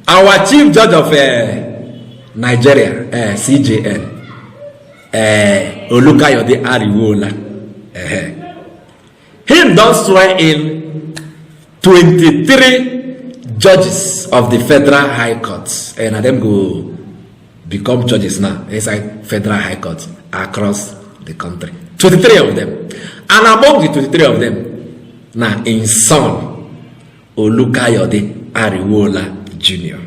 Our chief judge of Nigeria, CJN, Olukayode Ariwoola, him don't swear in 23 judges of the Federal High Court, and them go become judges now inside Federal High Court across the country. 23 of them, and among the 23 of them, now in son Olukayode Ariwoola Jr.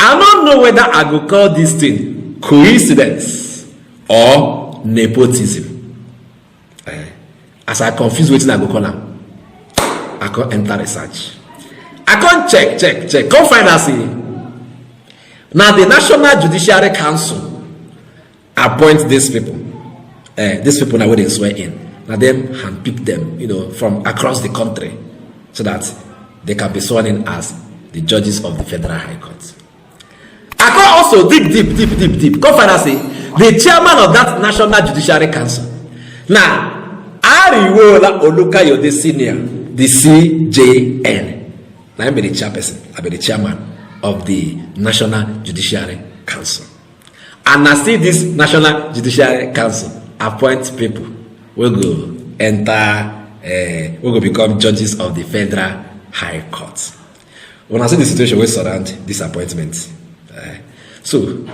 I don't know whether I go call this thing coincidence or nepotism. As I confuse which I go call them, I can't enter research. I can't check. Come find out. See. Now the National Judiciary Council appoint these people. These people now where they swear in. Now them handpick them, from across the country, so that they can be sworn in as the judges of the Federal High Court. I can also dig deep. Come find out. See, the chairman of that National Judiciary Council. Now, Ariwoola Olukayode Senior, the CJN. Now I be the chairperson. I be the chairman of the National Judiciary Council. And I see this National Judiciary Council appoint people will go enter, will go become judges of the Federal High Court. When I see the situation we surround this appointment, so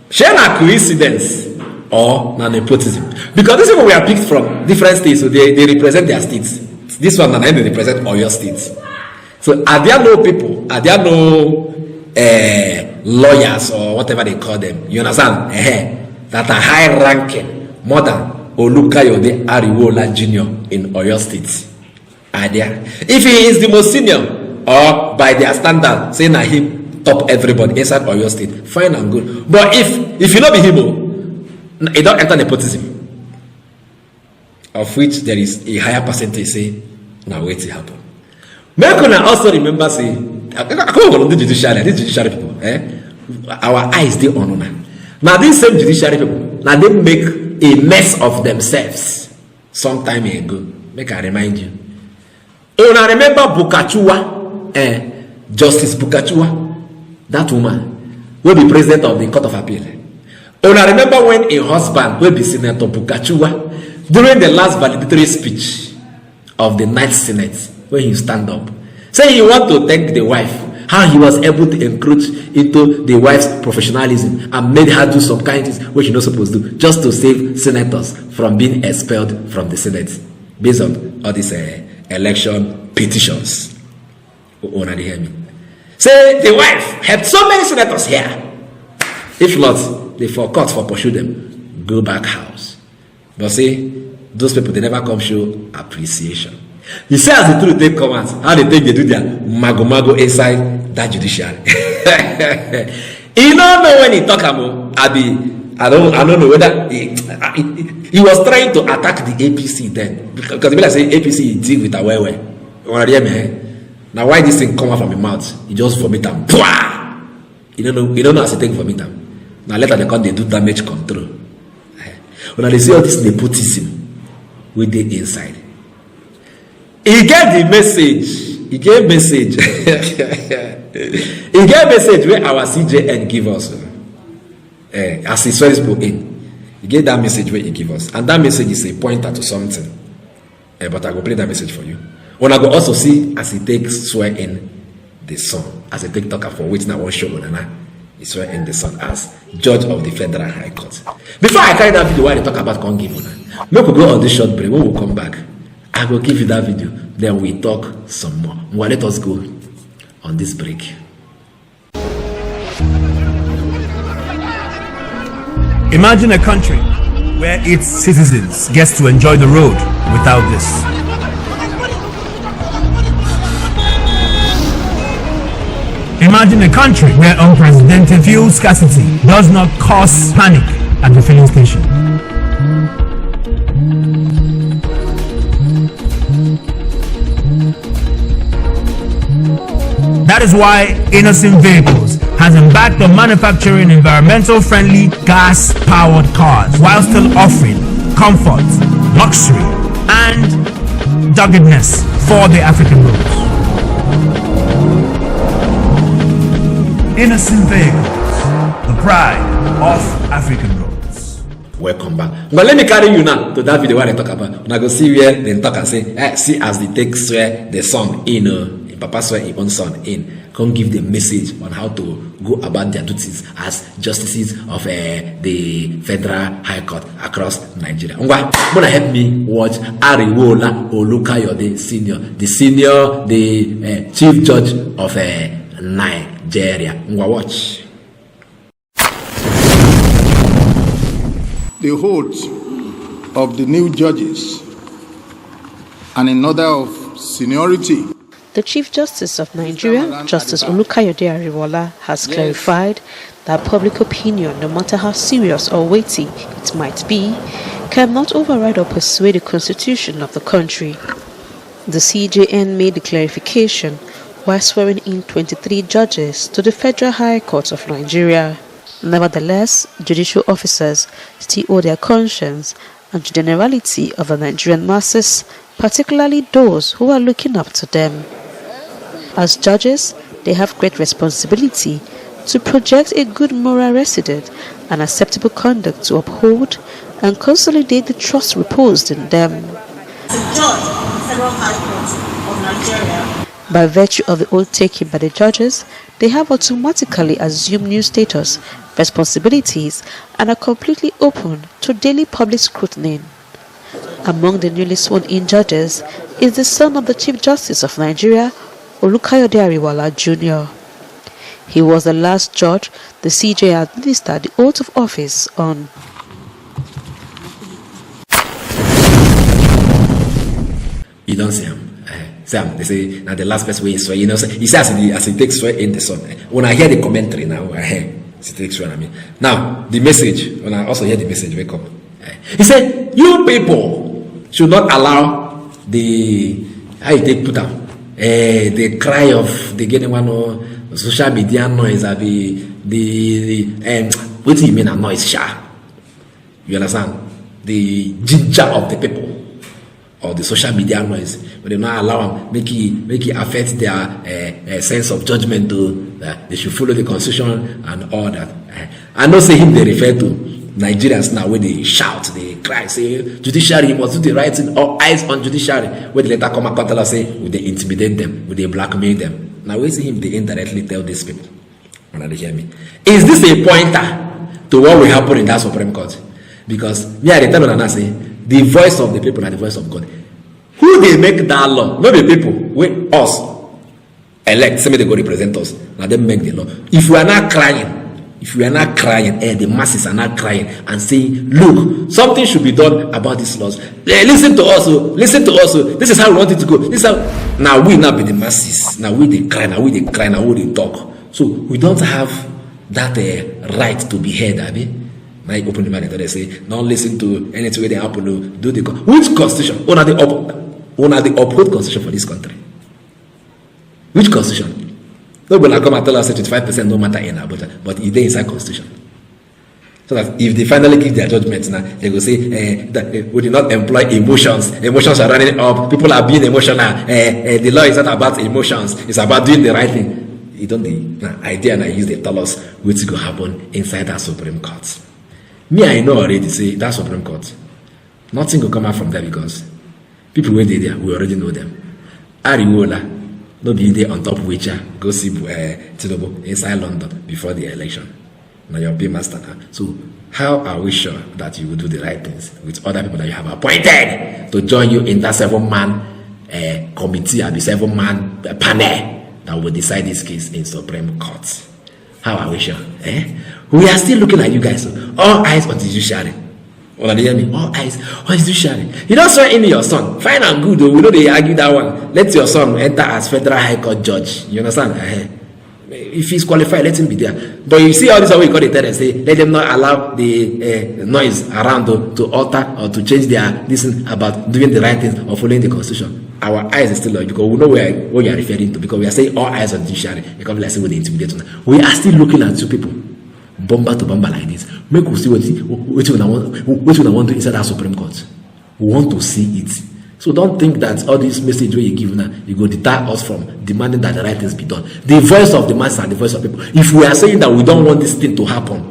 share a coincidence or nepotism, because these people were picked from different states, so they represent their states. This one and then they represent all your states. So are there no people? Are there no lawyers or whatever they call them? You understand? That are high ranking, more than Olukayode Ariwoola Jr. in Oyo State. Are there? If he is the most senior, or by their standard, say na him top everybody inside Oyo State, fine and good. But if you not be him, it don't enter nepotism, of which there is a higher percentage say now wait to happen. Make una also remember say, I come on the judiciary, these judiciary people, our eyes they on now. Now these same judiciary people, now they make a mess of themselves some time ago. Make I remind you. Una remember Bukachua, Justice Bukachua, that woman will be president of the Court of Appeal. Una remember when a husband will be Senator Bukachua during the last valedictory speech of the 9th Senate, when he stand up, say he want to thank the wife, how he was able to encroach into the wife's professionalism and made her do some kind of things which you're not supposed to do, just to save senators from being expelled from the Senate based on all these election petitions. Una they hear me? Say the wife had so many senators here. If not, they forgot for pursue them, go back house. But see, those people they never come show appreciation. You see, as the truth they come out, how they think they do their mago inside that judiciary. You don't know when he talk about I don't know whether he was trying to attack the APC then, because people say APC deal with a way. Now why this thing come out from his mouth? He just vomit them. You don't know how to take vomit them. Now later they come they do damage control. When they see all this nepotism with the inside, he get the message. He gave message. He gave message where our CJN give us as his Facebook in. He gave that message where he give us, and that message is a pointer to something. But I will play that message for you. When I go also see as he takes swear in the son, as a TikToker for which now one show he swear in the son as judge of the Federal High Court. Before I carry that video where they talk about can't give una, make we go on this short break. When we come back, I will give you that video. Then we talk some more. Well, let us go on this break. Imagine a country where its citizens get to enjoy the road without this. Imagine a country where unprecedented fuel scarcity does not cause panic at the filling station. That is why Innocent Vehicles has embarked on manufacturing environmental friendly gas powered cars while still offering comfort, luxury and doggedness for the African roads. Innocent Vehicles, the pride of African roads. Welcome back. But let me carry you now to that video where I talk about. When I go see where they talk and say, see as they take swear the son in, Papa swear his own son in. Come give the message on how to go about their duties as justices of the Federal High Court across Nigeria. Gonna help me watch Ariwoola Olukayode the Chief Judge of Nigeria. Watch. The oath of the new judges and in order of seniority. The Chief Justice of Nigeria, Justice Olukayode Ariwoola, has clarified that public opinion, no matter how serious or weighty it might be, cannot override or persuade the constitution of the country. The CJN made the clarification while swearing in 23 judges to the Federal High Court of Nigeria. Nevertheless, judicial officers still owe their conscience and the generality of the Nigerian masses, particularly those who are looking up to them. As judges, they have great responsibility to project a good moral resident and acceptable conduct to uphold and consolidate the trust reposed in them. As a judge of the Federal High Court of Nigeria, by virtue of the oath taken by the judges, they have automatically assumed new status, responsibilities, and are completely open to daily public scrutiny. Among the newly sworn-in judges is the son of the Chief Justice of Nigeria, Olukayode Ariwoola Jr. He was the last judge the CJ administered the oath of office on. You don't see him. Sam, they say now the last person we swear, he says as he takes swear in the son. When I hear the commentary now, I hear he takes swear. Now the message. When I also hear the message, wake up. He said, "You people should not allow the how you take put out the cry of the getting one or social media noise or the what do you mean a noise sha? You understand? The ginger of the people or the social media noise, but they not allow them make it affect their sense of judgment to they should follow the constitution and all that." I know say him they refer to Nigerians now when they shout, they cry, say judiciary must do the right thing, all eyes on judiciary. When they later come and tell us, say, will they intimidate them, will they blackmail them? Now we see him they indirectly tell these people. When they hear me, is this a pointer to what will happen in that Supreme Court? Because me I tell them, I say the voice of the people and the voice of God. Who they make that law? Not the people. We us elect. Somebody they go represent us. Now they make the law. If we are not crying. If we are not crying, the masses are not crying and saying, look, something should be done about these laws. Listen to us, listen to us. This is how we want it to go. This is how. Now we not be the masses. Now we they cry, now we they cry, now we they talk. So we don't have that right to be heard, I mean. Now you open the mind and they say, don't listen to anything where they happen to do the which constitution? One are the uphold constitution for this country. Which constitution? Nobody come and tell us that 25% no matter in Abuja, but it is inside constitution. So that if they finally give their judgments now, they will say that we did not employ emotions. Emotions are running up. People are being emotional. The law is not about emotions. It's about doing the right thing. You don't the idea and I use they tell us what's going to happen inside that Supreme Court. Me, I know already say that Supreme Court. Nothing will come out from there because people who they there, we already know them. Ariwoola. No being there on top which go see Tinubu inside London before the election. Now you're paymaster now. So how are we sure that you will do the right things with other people that you have appointed to join you in that 7-man committee or the 7-man panel that will decide this case in Supreme Court? How are we sure? We are still looking at you guys. All eyes on the judiciary. All eyes on the judiciary. You don't swear in your son. Fine and good, though. We know they argue that one. Let your son enter as Federal High Court judge. You understand? If he's qualified, let him be there. But you see all this, how we got it there and say, let them not allow the noise around to alter or to change their listen about doing the right things or following the constitution. Our eyes are still on because we know what you are referring to because we are saying all eyes on the judiciary. Because like say we intimidate. We are still looking at two people, bomber to bomber like this. Make we see what we want to inside our Supreme Court. We want to see it. So don't think that all this message where you give now, you go deter us from demanding that the right things be done. The voice of the masses and the voice of people. If we are saying that we don't want this thing to happen,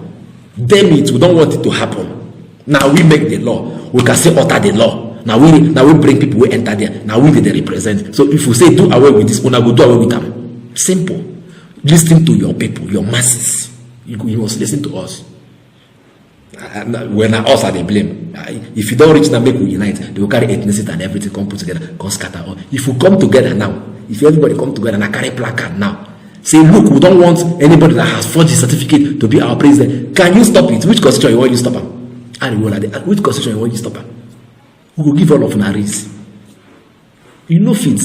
damn it, we don't want it to happen. Now we make the law. We can say alter the law. Now we bring people who enter there. Now we they represent. So if we say do away with this, we will do away with them. Simple. Listen to your people, your masses. You must listen to us. When us are the blame. If you don't reach now, make we unite. They will carry ethnicity and everything come put together, come scatter all. If we come together now, if everybody come together and carry placard now, say, look, we don't want anybody that has forged the certificate to be our president. Can you stop it? Which constitution you want you stop him? Ariwoola, which constitution you want you stop him? We will give all of Naris. You know fit.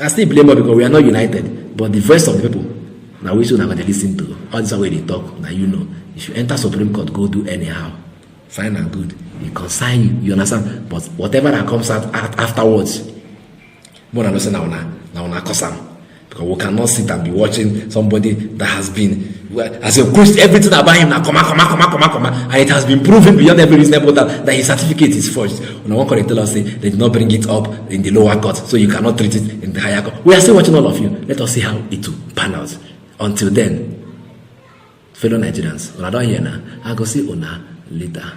I still blame her because we are not united. But the voice of the people, now we should never listen to. All this way they talk. Now you know. If you enter Supreme Court, go do anyhow. Fine and good. It consign you. You understand? But whatever that comes out afterwards, more than listen now cause because we cannot sit and be watching somebody that has been as a Christian, everything about him now come and it has been proven beyond every reasonable doubt that his certificate is forged. When one court tell us say they did not bring it up in the lower court, so you cannot treat it in the higher court. We are still watching all of you. Let us see how it will pan out. Until then, fellow Nigerians, when I don't hear now, I go see Una later.